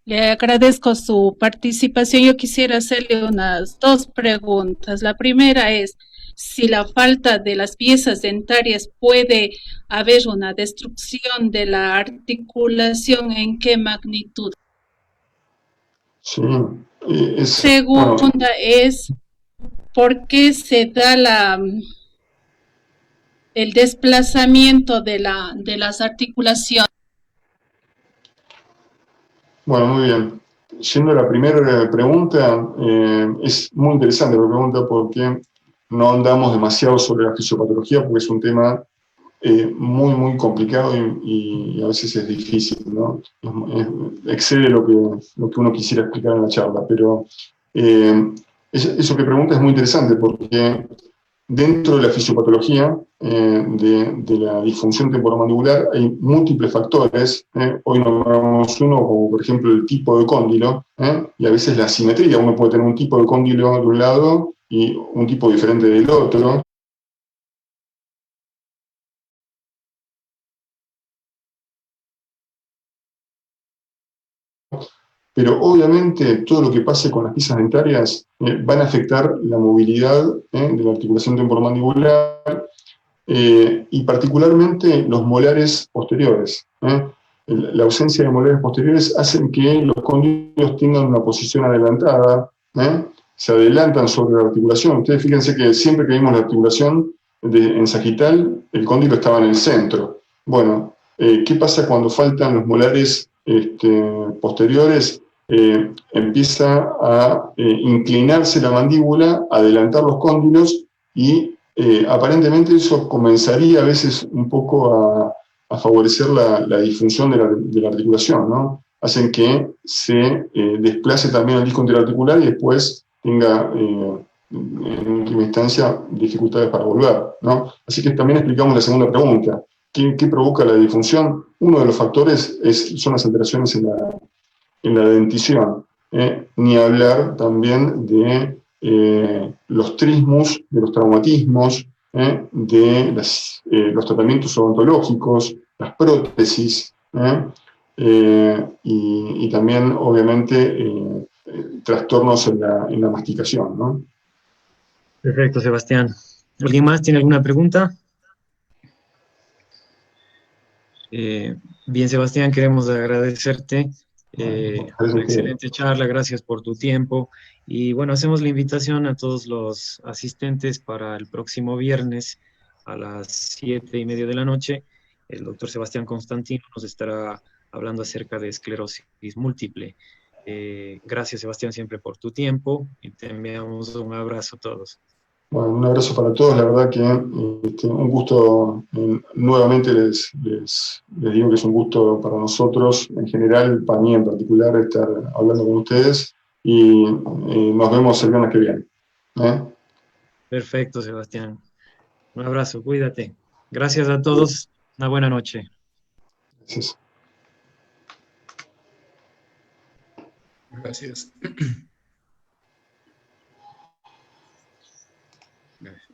Le agradezco su participación. Yo quisiera hacerle unas dos preguntas. La primera es si la falta de las piezas dentarias puede haber una destrucción de la articulación, ¿en qué magnitud?
Sí, bueno,
Segunda es por qué se da el desplazamiento de las articulaciones.
Bueno, muy bien. Yendo a la primera pregunta, es muy interesante la pregunta porque no andamos demasiado sobre la fisiopatología porque es un tema muy complicado y a veces es difícil, ¿no? Excede lo que uno quisiera explicar en la charla, pero eh, eso que pregunta es muy interesante porque dentro de la fisiopatología de la disfunción temporomandibular hay múltiples factores. Hoy nombramos uno como por ejemplo el tipo de cóndilo y a veces la asimetría. Uno puede tener un tipo de cóndilo de un lado y un tipo diferente del otro. Pero obviamente todo lo que pase con las piezas dentarias van a afectar la movilidad de la articulación temporomandibular y particularmente los molares posteriores. La ausencia de molares posteriores hacen que los cóndilos tengan una posición adelantada, se adelantan sobre la articulación. Ustedes fíjense que siempre que vimos la articulación en sagital, el cóndilo estaba en el centro. Bueno, ¿qué pasa cuando faltan los molares posteriores? Empieza a inclinarse la mandíbula, adelantar los cóndilos y aparentemente eso comenzaría a veces un poco a favorecer la disfunción de la articulación, ¿no? Hacen que se desplace también el disco interarticular y después tenga, en última instancia, dificultades para volver, ¿no? Así que también explicamos la segunda pregunta. ¿Qué provoca la disfunción? Uno de los factores son las alteraciones en la dentición. Ni hablar también de los trismus, de los traumatismos, de los tratamientos odontológicos, las prótesis, y también, obviamente, trastornos en la masticación, ¿no?
Perfecto, Sebastián. ¿Alguien más tiene alguna pregunta? Bien, Sebastián, queremos agradecerte una excelente charla, gracias por tu tiempo. Y bueno, hacemos la invitación a todos los asistentes para el próximo viernes a las 7:30 de la noche. El doctor Sebastián Constantino nos estará hablando acerca de esclerosis múltiple. Gracias, Sebastián, siempre por tu tiempo y te enviamos un abrazo a todos.
Bueno, un abrazo para todos, la verdad que un gusto, nuevamente les digo que es un gusto para nosotros, en general, para mí en particular, estar hablando con ustedes y nos vemos el viernes que viene.
Perfecto, Sebastián. Un abrazo, cuídate. Gracias a todos, una buena noche.
Gracias.
Gracias. Gracias.